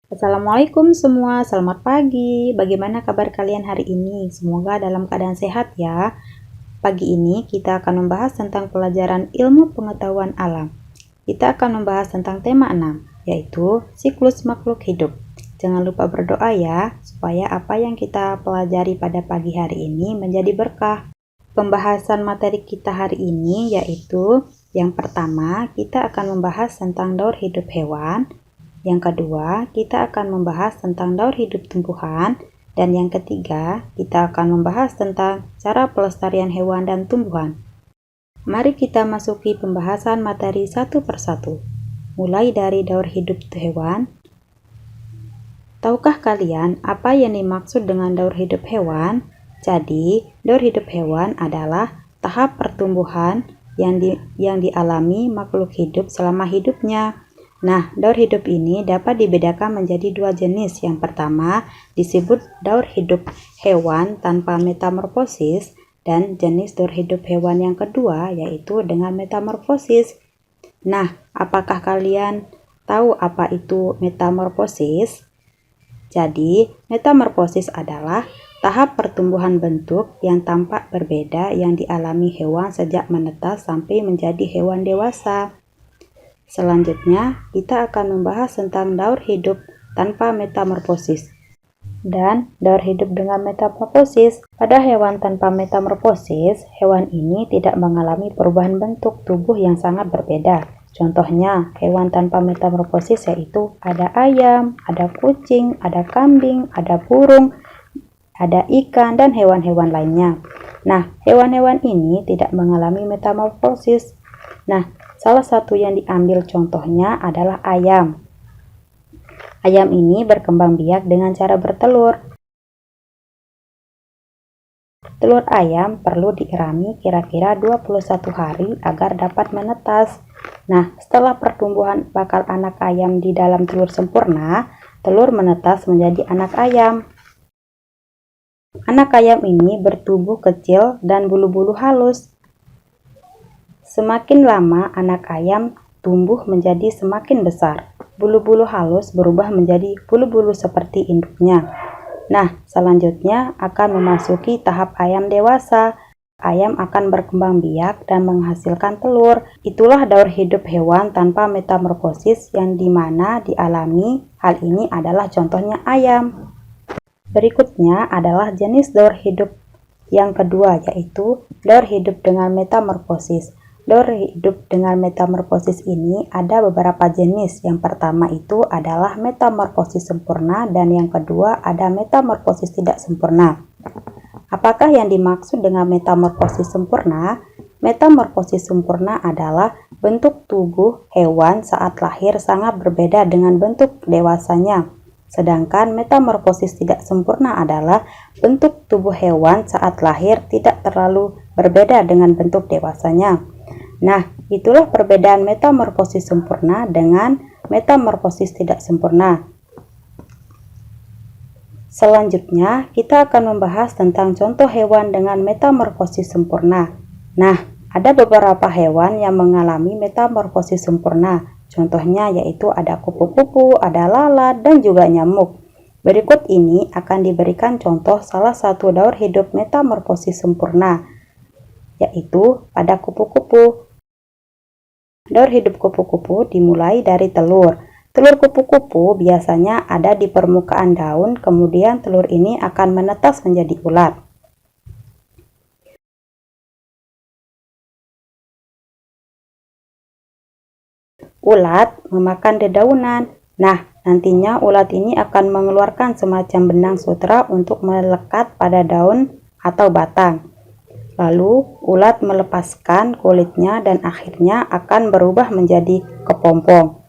Assalamualaikum semua, selamat pagi. Bagaimana kabar kalian hari ini? Semoga dalam keadaan sehat ya. Pagi ini kita akan membahas tentang pelajaran ilmu pengetahuan alam. Kita akan membahas tentang tema 6, yaitu siklus makhluk hidup. Jangan lupa berdoa ya, supaya apa yang kita pelajari pada pagi hari ini menjadi berkah. Pembahasan materi kita hari ini yaitu yang pertama, kita akan membahas tentang daur hidup hewan. Yang kedua, kita akan membahas tentang daur hidup tumbuhan. Dan yang ketiga, kita akan membahas tentang cara pelestarian hewan dan tumbuhan. Mari kita masuki pembahasan materi satu persatu. Mulai dari daur hidup hewan. Tahukah kalian apa yang dimaksud dengan daur hidup hewan? Jadi, daur hidup hewan adalah tahap pertumbuhan yang dialami makhluk hidup selama hidupnya. Nah, daur hidup ini dapat dibedakan menjadi dua jenis. Yang pertama disebut daur hidup hewan tanpa metamorfosis, dan jenis daur hidup hewan yang kedua yaitu dengan metamorfosis. Nah, apakah kalian tahu apa itu metamorfosis? Jadi, metamorfosis adalah tahap pertumbuhan bentuk yang tampak berbeda yang dialami hewan sejak menetas sampai menjadi hewan dewasa. Selanjutnya, kita akan membahas tentang daur hidup tanpa metamorfosis dan daur hidup dengan metamorfosis. Pada hewan tanpa metamorfosis, hewan ini tidak mengalami perubahan bentuk tubuh yang sangat berbeda. Contohnya, hewan tanpa metamorfosis yaitu ada ayam, ada kucing, ada kambing, ada burung, ada ikan, dan hewan-hewan lainnya. Nah, hewan-hewan ini tidak mengalami metamorfosis. Nah, salah satu yang diambil contohnya adalah ayam. Ayam ini berkembang biak dengan cara bertelur. Telur ayam perlu dierami kira-kira 21 hari agar dapat menetas. Nah, setelah pertumbuhan bakal anak ayam di dalam telur sempurna, telur menetas menjadi anak ayam. Anak ayam ini bertubuh kecil dan bulu-bulu halus. Semakin lama anak ayam tumbuh menjadi semakin besar. Bulu-bulu halus berubah menjadi bulu-bulu seperti induknya. Nah, selanjutnya akan memasuki tahap ayam dewasa. Ayam akan berkembang biak dan menghasilkan telur. Itulah daur hidup hewan tanpa metamorfosis yang dimana dialami. Hal ini adalah contohnya ayam. Berikutnya adalah jenis daur hidup yang kedua, yaitu daur hidup dengan metamorfosis. Daur hidup dengan metamorfosis ini ada beberapa jenis. Yang pertama itu adalah metamorfosis sempurna dan yang kedua ada metamorfosis tidak sempurna. Apakah yang dimaksud dengan metamorfosis sempurna? Metamorfosis sempurna adalah bentuk tubuh hewan saat lahir sangat berbeda dengan bentuk dewasanya. Sedangkan metamorfosis tidak sempurna adalah bentuk tubuh hewan saat lahir tidak terlalu berbeda dengan bentuk dewasanya. Nah, itulah perbedaan metamorfosis sempurna dengan metamorfosis tidak sempurna. Selanjutnya, kita akan membahas tentang contoh hewan dengan metamorfosis sempurna. Nah, ada beberapa hewan yang mengalami metamorfosis sempurna. Contohnya yaitu ada kupu-kupu, ada lalat, dan juga nyamuk. Berikut ini akan diberikan contoh salah satu daur hidup metamorfosis sempurna, yaitu pada kupu-kupu. Daur hidup kupu-kupu dimulai dari telur. Telur kupu-kupu biasanya ada di permukaan daun, kemudian telur ini akan menetas menjadi ulat. Ulat memakan dedaunan. Nah, nantinya ulat ini akan mengeluarkan semacam benang sutra untuk melekat pada daun atau batang. Lalu, ulat melepaskan kulitnya dan akhirnya akan berubah menjadi kepompong.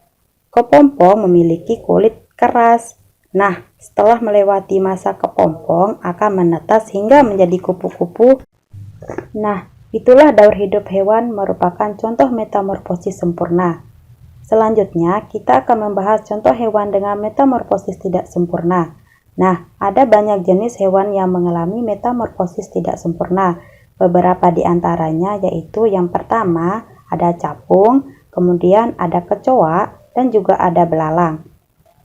Kepompong memiliki kulit keras. Nah, setelah melewati masa kepompong akan menetas hingga menjadi kupu-kupu. Nah, itulah daur hidup hewan merupakan contoh metamorfosis sempurna. Selanjutnya, kita akan membahas contoh hewan dengan metamorfosis tidak sempurna. Nah, ada banyak jenis hewan yang mengalami metamorfosis tidak sempurna. Beberapa di antaranya yaitu yang pertama ada capung, kemudian ada kecoa, dan juga ada belalang.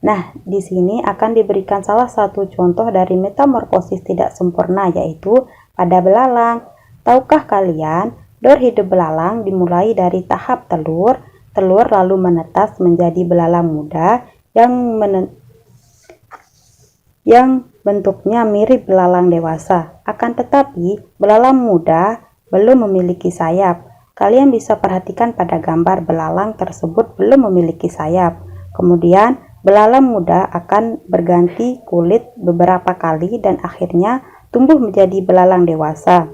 Nah, di sini akan diberikan salah satu contoh dari metamorfosis tidak sempurna, yaitu pada belalang. Tahukah kalian, daur hidup belalang dimulai dari tahap telur lalu menetas menjadi belalang muda yang bentuknya mirip belalang dewasa. Akan tetapi, belalang muda belum memiliki sayap. Kalian bisa perhatikan pada gambar belalang tersebut belum memiliki sayap. Kemudian, belalang muda akan berganti kulit beberapa kali dan akhirnya tumbuh menjadi belalang dewasa.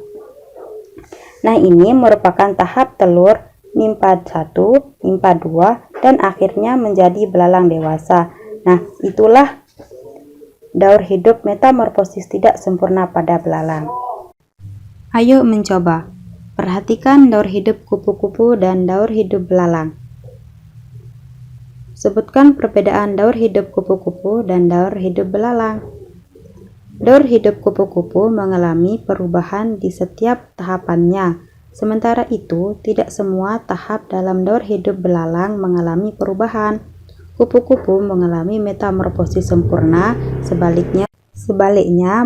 Nah, ini merupakan tahap telur nimpa 1, nimpa 2, dan akhirnya menjadi belalang dewasa. Nah, itulah daur hidup metamorfosis tidak sempurna pada belalang. Ayo mencoba. Perhatikan daur hidup kupu-kupu dan daur hidup belalang. Sebutkan perbedaan daur hidup kupu-kupu dan daur hidup belalang. Daur hidup kupu-kupu mengalami perubahan di setiap tahapannya. Sementara itu, tidak semua tahap dalam daur hidup belalang mengalami perubahan. Kupu-kupu mengalami metamorfosis sempurna, sebaliknya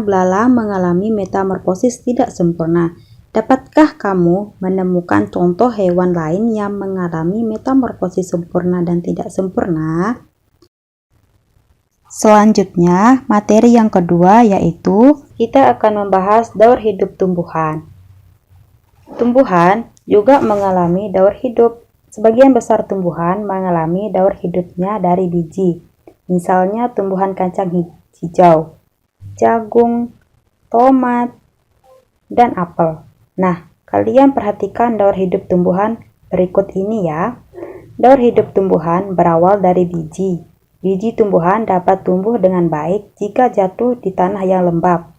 belalang mengalami metamorfosis tidak sempurna. Dapatkah kamu menemukan contoh hewan lain yang mengalami metamorfosis sempurna dan tidak sempurna? Selanjutnya, materi yang kedua yaitu kita akan membahas daur hidup tumbuhan. Tumbuhan juga mengalami daur hidup. Sebagian besar tumbuhan mengalami daur hidupnya dari biji. Misalnya tumbuhan kacang hijau, jagung, tomat, dan apel. Nah, kalian perhatikan daur hidup tumbuhan berikut ini ya. Daur hidup tumbuhan berawal dari biji. Biji tumbuhan dapat tumbuh dengan baik jika jatuh di tanah yang lembab.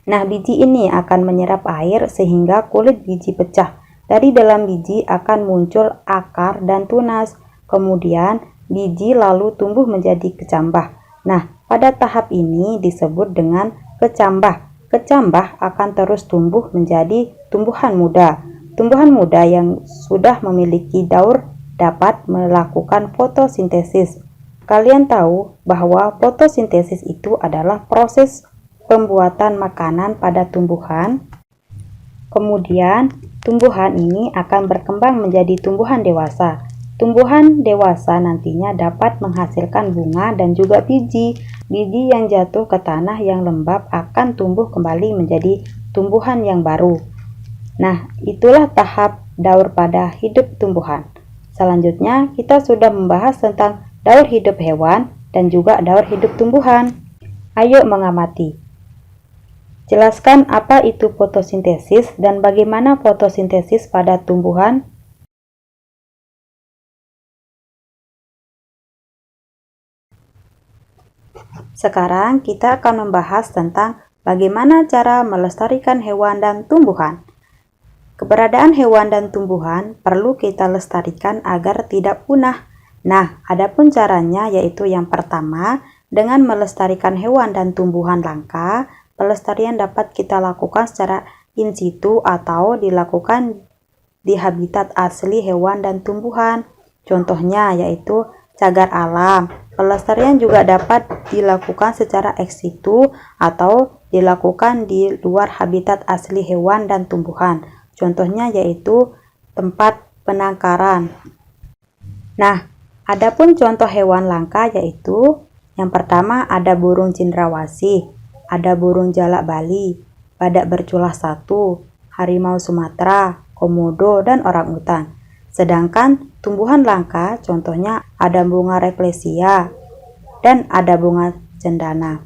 Nah, biji ini akan menyerap air sehingga kulit biji pecah. Dari dalam biji akan muncul akar dan tunas. Kemudian, biji lalu tumbuh menjadi kecambah. Nah, pada tahap ini disebut dengan kecambah. Kecambah akan terus tumbuh menjadi tumbuhan muda. Tumbuhan muda yang sudah memiliki daur dapat melakukan fotosintesis. Kalian tahu bahwa fotosintesis itu adalah proses pembuatan makanan pada tumbuhan. Kemudian, tumbuhan ini akan berkembang menjadi tumbuhan dewasa. Tumbuhan dewasa nantinya dapat menghasilkan bunga dan juga biji. Biji yang jatuh ke tanah yang lembab akan tumbuh kembali menjadi tumbuhan yang baru. Nah, itulah tahap daur pada hidup tumbuhan. Selanjutnya, kita sudah membahas tentang daur hidup hewan dan juga daur hidup tumbuhan. Ayo mengamati. Jelaskan apa itu fotosintesis dan bagaimana fotosintesis pada tumbuhan. Sekarang kita akan membahas tentang bagaimana cara melestarikan hewan dan tumbuhan. Keberadaan hewan dan tumbuhan perlu kita lestarikan agar tidak punah. Nah, adapun caranya yaitu yang pertama, dengan melestarikan hewan dan tumbuhan langka, pelestarian dapat kita lakukan secara in situ atau dilakukan di habitat asli hewan dan tumbuhan. Contohnya yaitu cagar alam. Pelestarian juga dapat dilakukan secara ex situ atau dilakukan di luar habitat asli hewan dan tumbuhan. Contohnya yaitu tempat penangkaran. Nah, adapun contoh hewan langka yaitu yang pertama ada burung cendrawasih, ada burung jalak Bali, badak berculah 1, harimau Sumatera, komodo, dan orangutan. Sedangkan tumbuhan langka contohnya ada bunga rafflesia dan ada bunga cendana.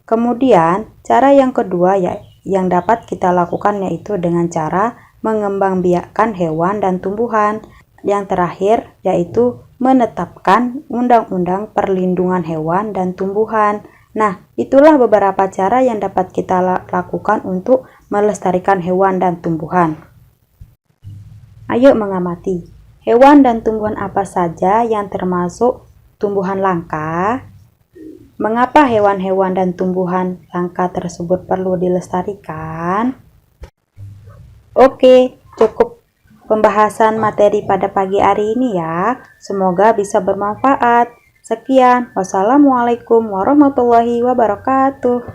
Kemudian cara yang kedua yang dapat kita lakukan yaitu dengan cara mengembangbiakkan hewan dan tumbuhan. Yang terakhir yaitu menetapkan undang-undang perlindungan hewan dan tumbuhan. Nah, itulah beberapa cara yang dapat kita lakukan untuk melestarikan hewan dan tumbuhan. Ayo mengamati, hewan dan tumbuhan apa saja yang termasuk tumbuhan langka? Mengapa hewan-hewan dan tumbuhan langka tersebut perlu dilestarikan? Oke, cukup pembahasan materi pada pagi hari ini ya. Semoga bisa bermanfaat. Sekian, wassalamualaikum warahmatullahi wabarakatuh.